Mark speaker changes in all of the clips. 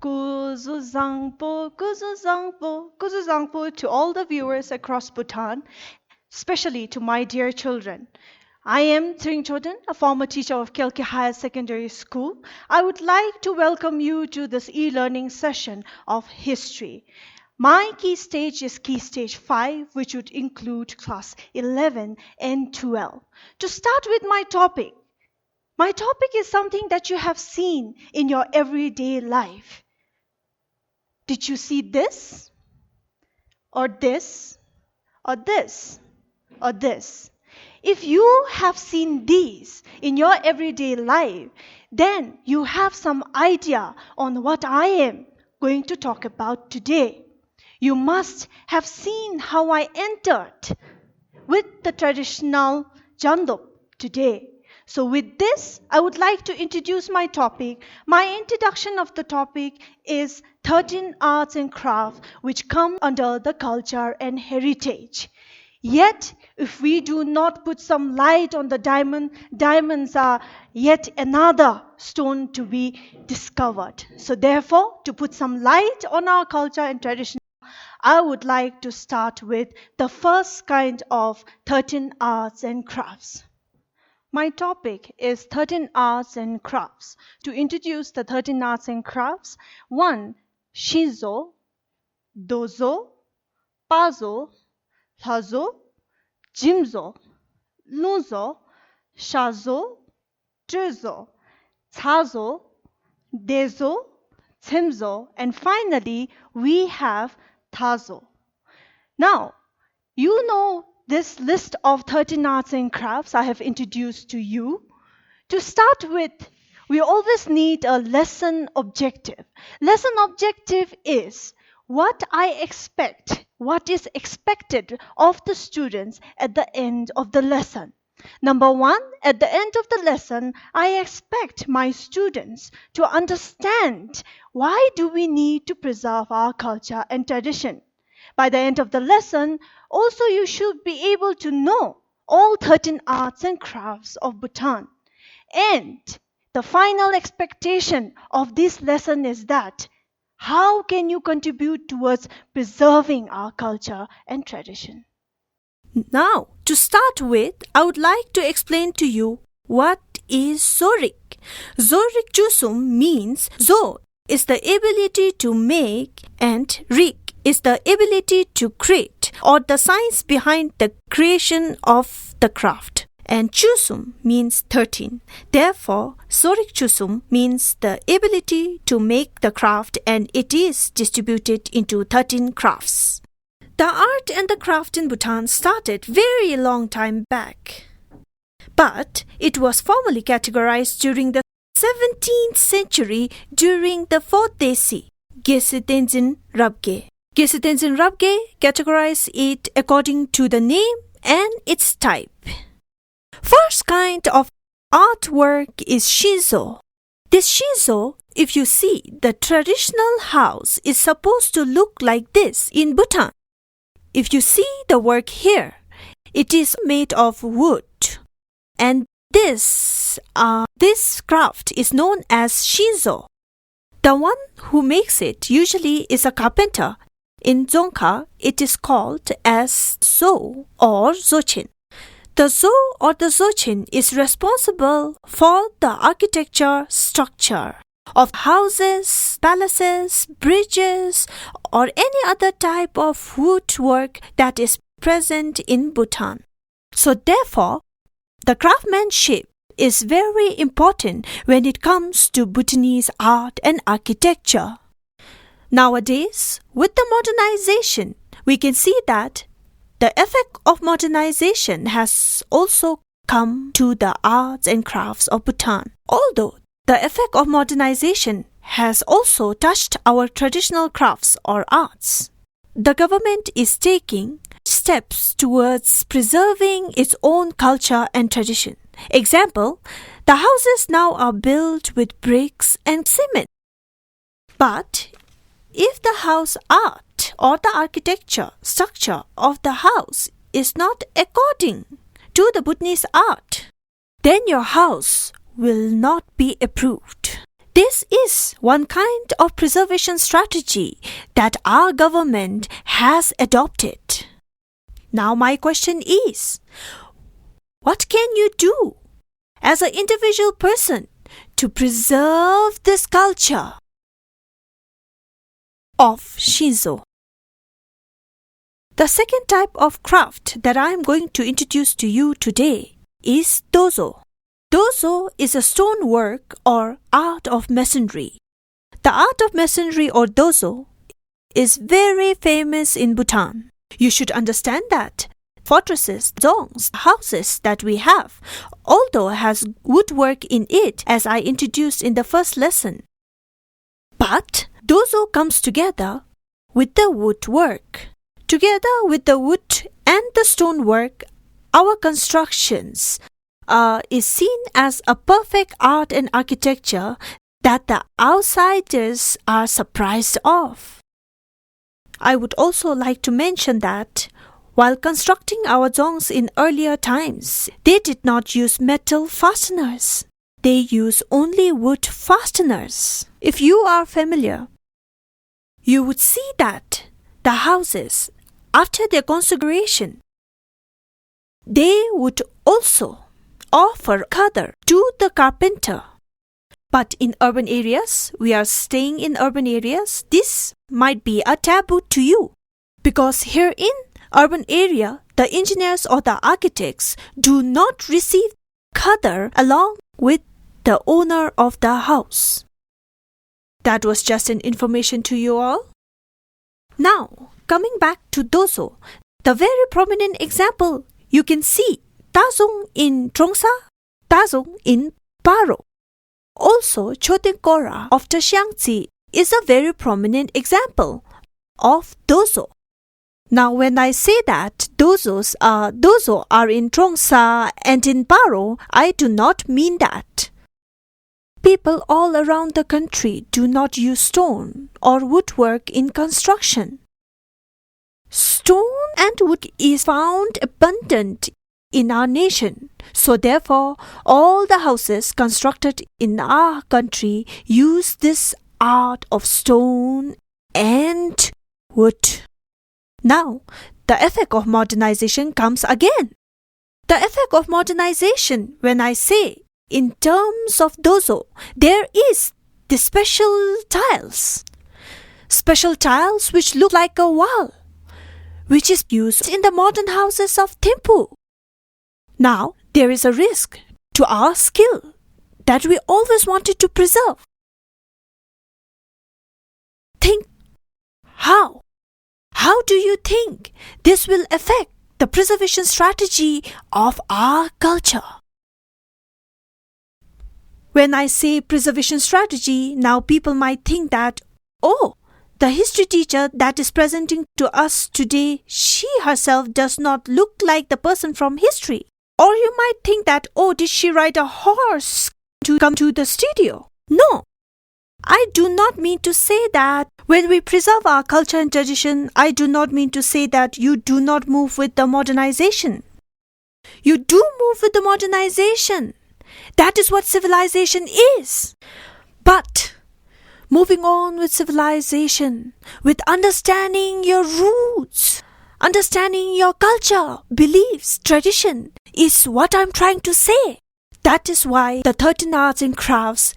Speaker 1: Kuzuzangpo to all the viewers across Bhutan, especially to my dear children. I am Tring Chodan, a former teacher of Kelki Higher Secondary School. I would like to welcome you to this e-learning session of history. My key stage is key stage 5, which would include class 11 and 12. To start with my topic is something that you have seen in your everyday life. Did you see this? Or this? Or this? Or this? If you have seen these in your everyday life, then you have some idea on what I am going to talk about today. You must have seen how I entered with the traditional Jandup today. So with this, I would like to introduce my topic. My introduction of the topic is 13 arts and crafts which come under the culture and heritage. Yet, if we do not put some light on the diamonds are yet another stone to be discovered. So therefore, to put some light on our culture and tradition, I would like to start with the first kind of 13 arts and crafts. My topic is 13 arts and crafts. To introduce the 13 arts and crafts, 1. Shizo, Dozo, Pazo, Hazo, Jimzo, Luzo, Shazo, Trezo, Tazo, Dezo, Tsimzo, and finally we have Tazo. Now, you know this list of 13 arts and crafts I have introduced to you. To start with, we always need a lesson objective. Lesson objective is what I expect, what is expected of the students at the end of the lesson. Number 1, at the end of the lesson, I expect my students to understand why do we need to preserve our culture and tradition. By the end of the lesson, also you should be able to know all 13 arts and crafts of Bhutan. And the final expectation of this lesson is that how can you contribute towards preserving our culture and tradition?
Speaker 2: Now, to start with, I would like to explain to you what is Zorik. Zorik Chusum means Zo is the ability to make and Rik is the ability to create or the science behind the creation of the craft. And Chusum means 13. Therefore, Zorik Chusum means the ability to make the craft and it is distributed into 13 crafts. The art and the craft in Bhutan started very long time back. But it was formally categorized during the 17th century during the 4th Desi, Geshe Tenzin Rabge. Geshe Tenzin Rabge categorized it according to the name and its type. First kind of artwork is Shizo. This Shizo, if you see, the traditional house is supposed to look like this in Bhutan. If you see the work here, it is made of wood. And this craft is known as Shizo. The one who makes it usually is a carpenter. In Dzongkha, it is called as Zo or Zochin. The Zo or the Zochin is responsible for the architecture structure of houses, palaces, bridges, or any other type of woodwork that is present in Bhutan. So therefore, the craftsmanship is very important when it comes to Bhutanese art and architecture. Nowadays, with the modernization, we can see that the effect of modernization has also come to the arts and crafts of Bhutan. Although the effect of modernization has also touched our traditional crafts or arts, the government is taking steps towards preserving its own culture and tradition. Example, the houses now are built with bricks and cement. But if the house art or the architecture structure of the house is not according to the Bhutanese art, then your house will not be approved. This is one kind of preservation strategy that our government has adopted. Now my question is, what can you do as an individual person to preserve this culture of Shinzo? The second type of craft that I am going to introduce to you today is dozo. Dozo is a stonework or art of masonry. The art of masonry or dozo is very famous in Bhutan. You should understand that fortresses, zongs, houses that we have, although has woodwork in it as I introduced in the first lesson. But dozo comes together with the woodwork. Together with the wood and the stonework, our constructions is seen as a perfect art and architecture that the outsiders are surprised of. I would also like to mention that while constructing our zongs in earlier times, they did not use metal fasteners. They use only wood fasteners. If you are familiar, you would see that the houses, after their configuration, they would also offer color to the carpenter. But in urban areas, we are staying in urban areas, this might be a taboo to you. Because here in urban area, the engineers or the architects do not receive color along with the owner of the house. That was just an information to you all. Now, coming back to dozo, the very prominent example you can see Tazung in Trongsa, Tazung in Paro. Also, Chotenkora of Tashiangzi is a very prominent example of dozo. Now, when I say that dozo are in Trongsa and in Paro, I do not mean that. People all around the country do not use stone or woodwork in construction. Stone and wood is found abundant in our nation. So therefore, all the houses constructed in our country use this art of stone and wood. Now, the effect of modernization comes again. The effect of modernization, when I say in terms of dozo, there is the special tiles. Special tiles which look like a wall, which is used in the modern houses of Thimphu. Now, there is a risk to our skill that we always wanted to preserve. Think how? How do you think this will affect the preservation strategy of our culture? When I say preservation strategy, now people might think that, oh, the history teacher that is presenting to us today, she herself does not look like the person from history. Or you might think that, oh, did she ride a horse to come to the studio? No, I do not mean to say that. When we preserve our culture and tradition, I do not mean to say that you do not move with the modernization. You do move with the modernization. That is what civilization is. But moving on with civilization, with understanding your roots, understanding your culture, beliefs, tradition, is what I'm trying to say. That is why the 13 arts and crafts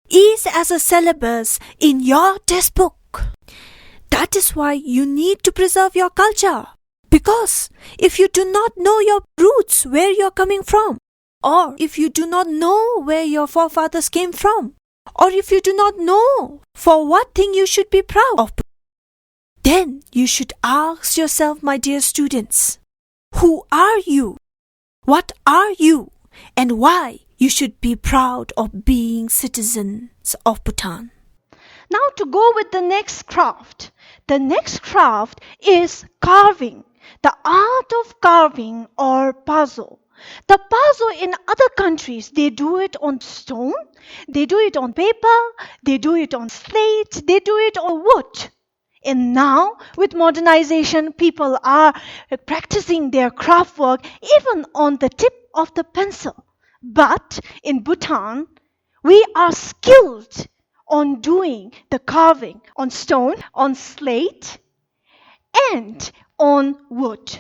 Speaker 2: is as a syllabus in your textbook. That is why you need to preserve your culture. Because if you do not know your roots, where you're coming from, or if you do not know where your forefathers came from, or if you do not know for what thing you should be proud of, then you should ask yourself, my dear students, who are you? What are you? And why you should be proud of being citizens of Bhutan.
Speaker 1: Now to go with the next craft. The next craft is carving, the art of carving or puzzle. The puzzle in other countries, they do it on stone, they do it on paper, they do it on slate, they do it on wood. And now, with modernization, people are practicing their craft work even on the tip of the pencil. But in Bhutan, We are skilled on doing the carving on stone, on slate, and on wood.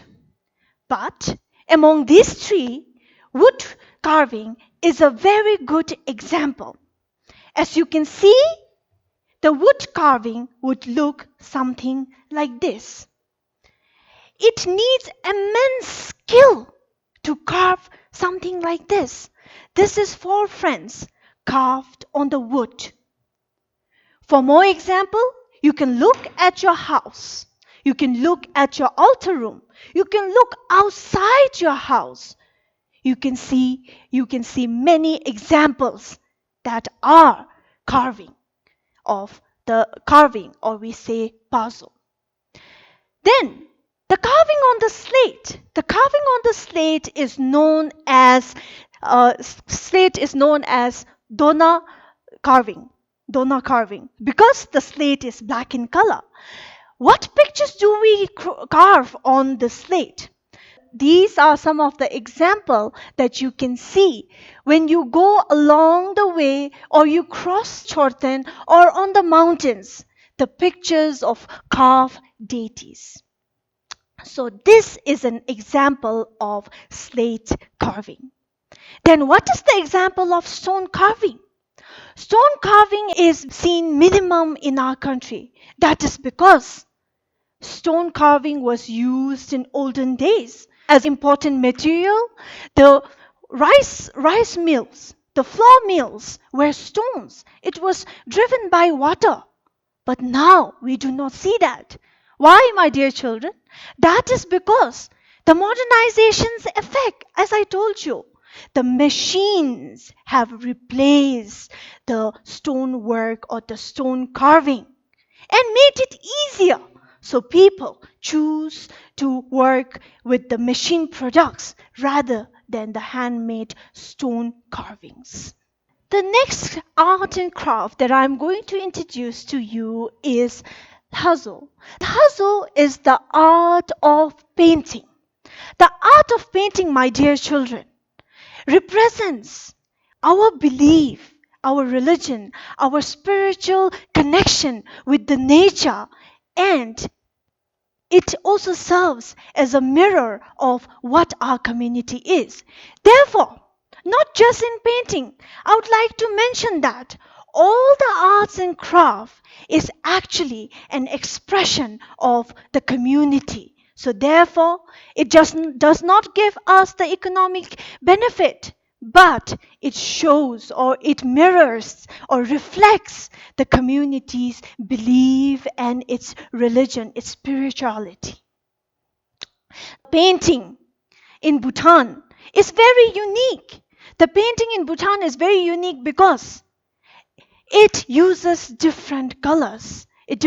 Speaker 1: But among these three, wood carving is a very good example. As you can see, the wood carving would look something like this. It needs immense skill to carve something like this. This is four friends carved on the wood. For more example, you can look at your house. You can look at your altar room. You can look outside your house. You can see many examples that are carving of the carving, or we say puzzle. Then the carving on the slate. The carving on the slate is known as Dona carving. Dona carving, because the slate is black in color. What pictures do we carve on the slate? These are some of the example that you can see when you go along the way or you cross Chorten or on the mountains, the pictures of carved deities. So this is an example of slate carving. Then what is the example of stone carving? Stone carving is seen minimum in our country. That is because stone carving was used in olden days as important material. The rice mills, the flour mills were stones. It was driven by water. But now we do not see that. Why, my dear children? That is because the modernization's effect, as I told you, the machines have replaced the stone work or the stone carving and made it easier. So people choose to work with the machine products rather than the handmade stone carvings. The next art and craft that I'm going to introduce to you is Hazo. Hazo is the art of painting. The art of painting, my dear children, represents our belief, our religion, our spiritual connection with the nature, and it also serves as a mirror of what our community is. Therefore, not just in painting, I would like to mention that all the arts and craft is actually an expression of the community. So therefore, it just does not give us the economic benefit, but it shows or it mirrors or reflects the community's belief and its religion, its spirituality. Painting in Bhutan is very unique. The painting in Bhutan is very unique because it uses different colors. It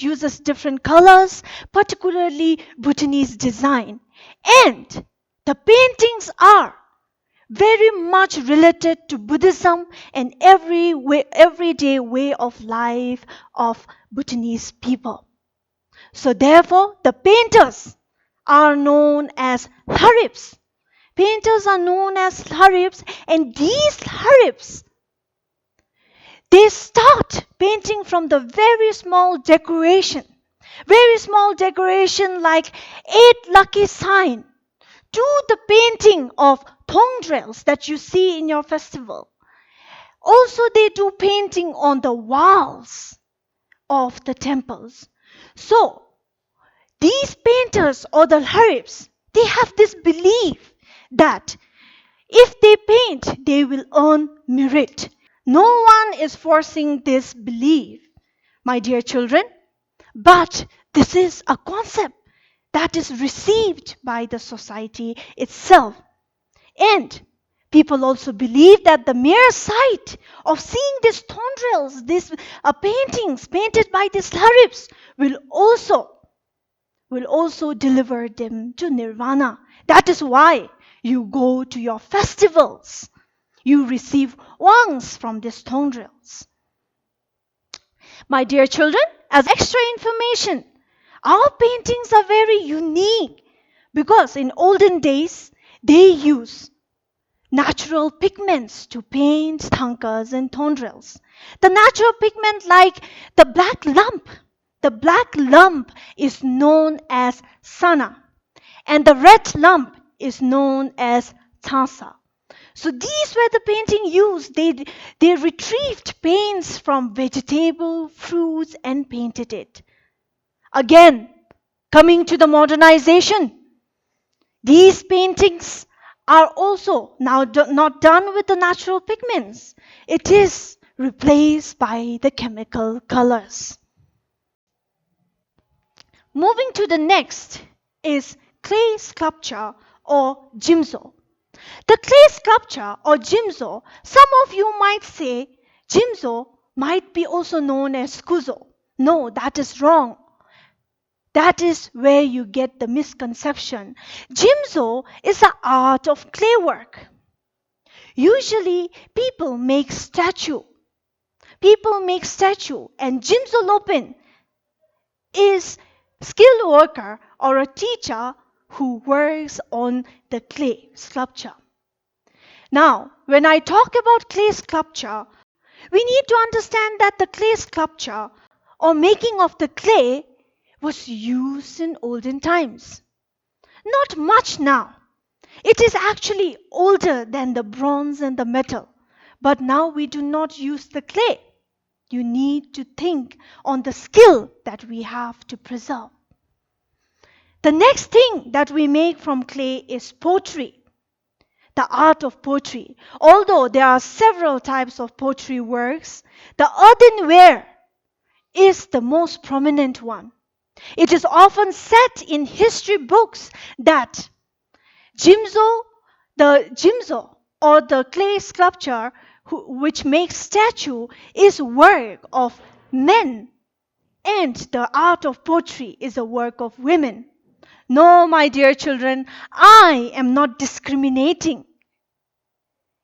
Speaker 1: uses different colors, particularly Bhutanese design. And the paintings are very much related to Buddhism and everyday way of life of Bhutanese people. So therefore, the painters are known as Harips. Painters are known as Harips, and these Harips, they start painting from the very small decoration like 8 lucky sign, to the painting of thongdrels that you see in your festival. Also, they do painting on the walls of the temples. So, these painters or the Harips, they have this belief that if they paint, they will earn merit. No one is forcing this belief, my dear children, but this is a concept that is received by the society itself. And people also believe that the mere sight of seeing these tondrels, these paintings painted by these Harips, will also deliver them to nirvana. That is why you go to your festivals. You receive wangs from these tondrels. My dear children, as extra information, our paintings are very unique because in olden days they use natural pigments to paint thankas and tondrils. The natural pigment like the black lump. The black lump is known as sana, and the red lump is known as thasa. So these were the painting used. They retrieved paints from vegetable, fruits, and painted it. Again, coming to the modernization, these paintings are also now not done with the natural pigments. It is replaced by the chemical colors. Moving to the next is clay sculpture or jimso. The clay sculpture or jimso, some of you might say jimso might be also known as kuzo. No, that is wrong. That is where you get the misconception. Jimso is the art of clay work. Usually people make statue. People make statue, and Jimso Lopin is skilled worker or a teacher who works on the clay sculpture. Now, when I talk about clay sculpture, we need to understand that the clay sculpture or making of the clay was used in olden times. Not much now. It is actually older than the bronze and the metal. But now we do not use the clay. You need to think on the skill that we have to preserve. The next thing that we make from clay is pottery, the art of pottery. Although there are several types of pottery works, the earthenware is the most prominent one. It is often said in history books that the jimso or the clay sculpture which makes statue is work of men, and the art of pottery is a work of women. No, my dear children, I am not discriminating.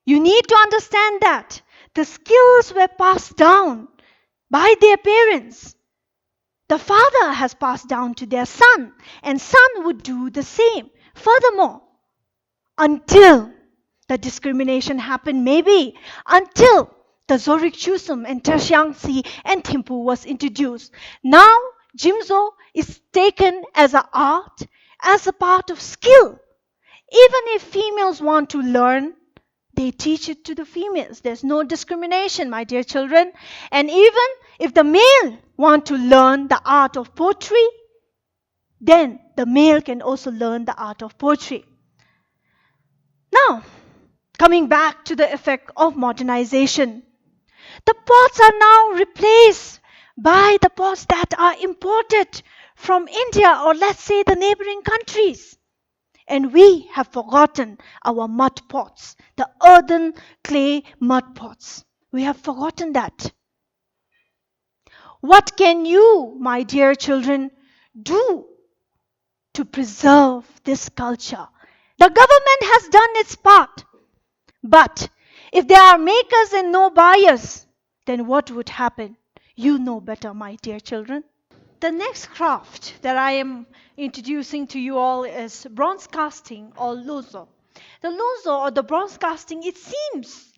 Speaker 1: You need to understand that the skills were passed down by their parents. The father has passed down to their son, and son would do the same. Furthermore, until the discrimination happened, maybe until the Zorik Chusum and Tashyangsi and Thimphu was introduced. Now, Jimzo is taken as an art, as a part of skill. Even if females want to learn, they teach it to the females. There's no discrimination, my dear children. And even if the male want to learn the art of pottery, then the male can also learn the art of pottery. Now, coming back to the effect of modernization, the pots are now replaced by the pots that are imported from India or let's say the neighboring countries. And we have forgotten our mud pots, the earthen clay mud pots. We have forgotten that. What can you, my dear children, do to preserve this culture? The government has done its part. But if there are makers and no buyers, then what would happen? You know better, my dear children. The next craft that I am introducing to you all is bronze casting or lozo. The lozo or the bronze casting, it seems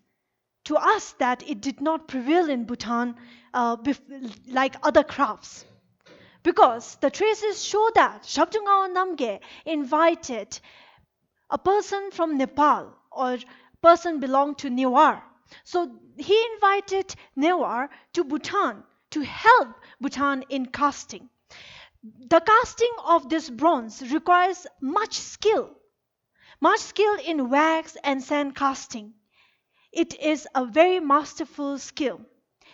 Speaker 1: to us that it did not prevail in Bhutan like other crafts. Because the traces show that Shabdungao Namge invited a person from Nepal or person belonged to Newar. So he invited Newar to Bhutan to help Bhutan in casting. The casting of this bronze requires much skill in wax and sand casting. It is a very masterful skill.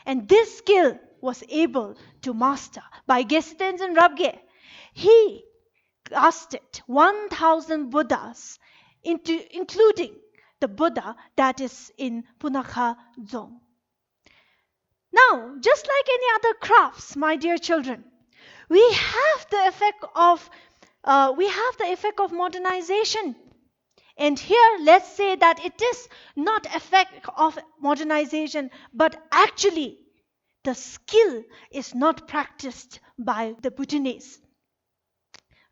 Speaker 1: And this skill was able to master by Gesitensen Rabge. He casted 1,000 Buddhas, including the Buddha that is in Punakha Dzong. Now, just like any other crafts, my dear children, we have the effect of modernization. And here, let's say that it is not effect of modernization, but actually the skill is not practiced by the Bhutanese.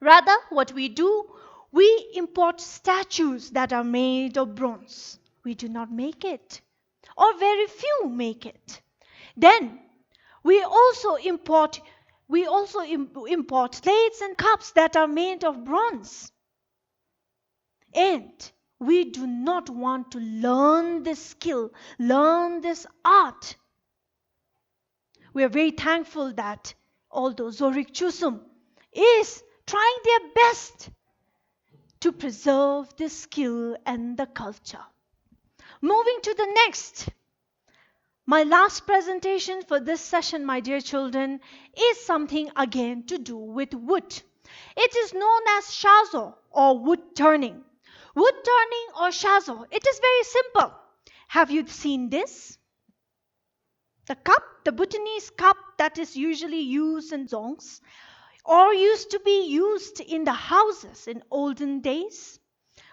Speaker 1: Rather, what we do, we import statues that are made of bronze. we do not make it, or very few make it. Then we also import import plates and cups that are made of bronze. And we do not want to learn this skill, learn this art. We are very thankful that although Zorik Chusum is trying their best to preserve this skill and the culture. Moving to the next. My last presentation for this session, my dear children, is something again to do with wood. It is known as shazo or wood turning. Wood turning or shazo, it is very simple. Have you seen this? The cup, the Bhutanese cup that is usually used in zongs or used to be used in the houses in olden days.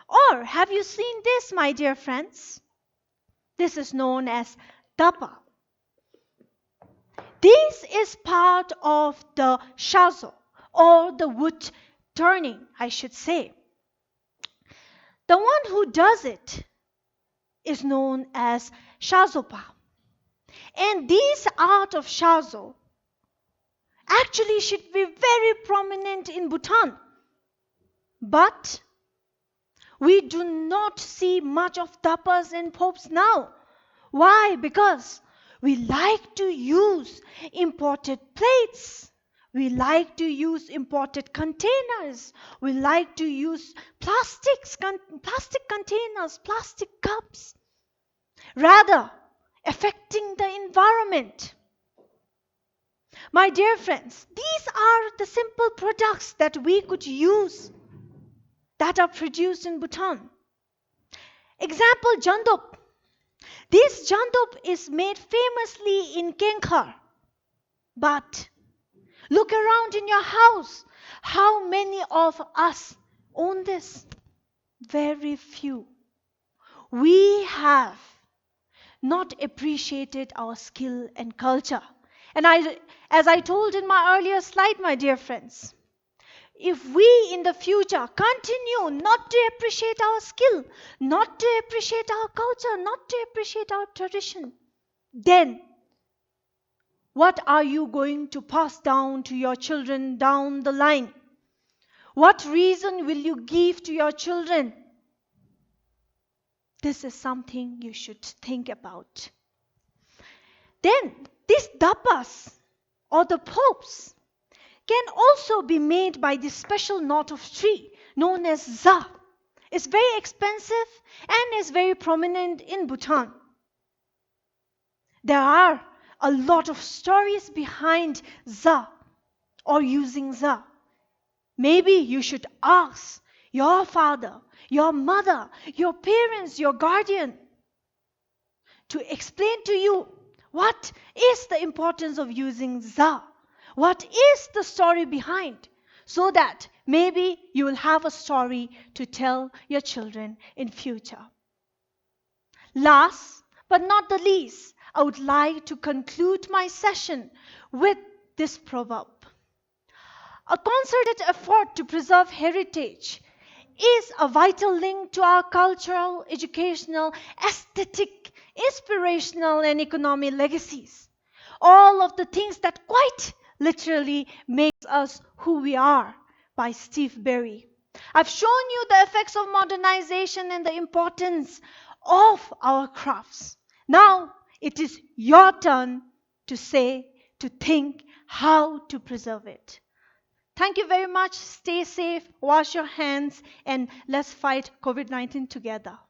Speaker 1: Or have you seen this, my dear friends? This is known as dapa. This is part of the shazo or the wood turning, I should say. The one who does it is known as shazopa. And this art of shazo actually should be very prominent in Bhutan. But we do not see much of tapas and popes now. Why? Because we like to use imported plates. We like to use imported containers. We like to use plastic containers, plastic cups, rather affecting the environment. My dear friends, these are the simple products that we could use that are produced in Bhutan. Example, jandop. This jandop is made famously in Kenkhar. But look around in your house. How many of us own this? Very few. We have not appreciated our skill and culture. And as I told in my earlier slide, my dear friends, if we in the future continue not to appreciate our skill, not to appreciate our culture, not to appreciate our tradition, then what are you going to pass down to your children down the line? What reason will you give to your children? This is something you should think about. Then, these dapas or the popes can also be made by this special knot of tree known as za. It's very expensive and is very prominent in Bhutan. There are a lot of stories behind za or using za. Maybe you should ask your father, your mother, your parents, your guardian to explain to you what is the importance of using za. What is the story behind? So that maybe you will have a story to tell your children in future. Last but not the least, I would like to conclude my session with this proverb. A concerted effort to preserve heritage is a vital link to our cultural, educational, aesthetic, inspirational, and economic legacies. All of the things that quite literally makes us who we are, by Steve Berry. I've shown you the effects of modernization and the importance of our crafts. Now it is your turn to say, to think how to preserve it. Thank you very much. Stay safe, wash your hands, and let's fight COVID-19 together.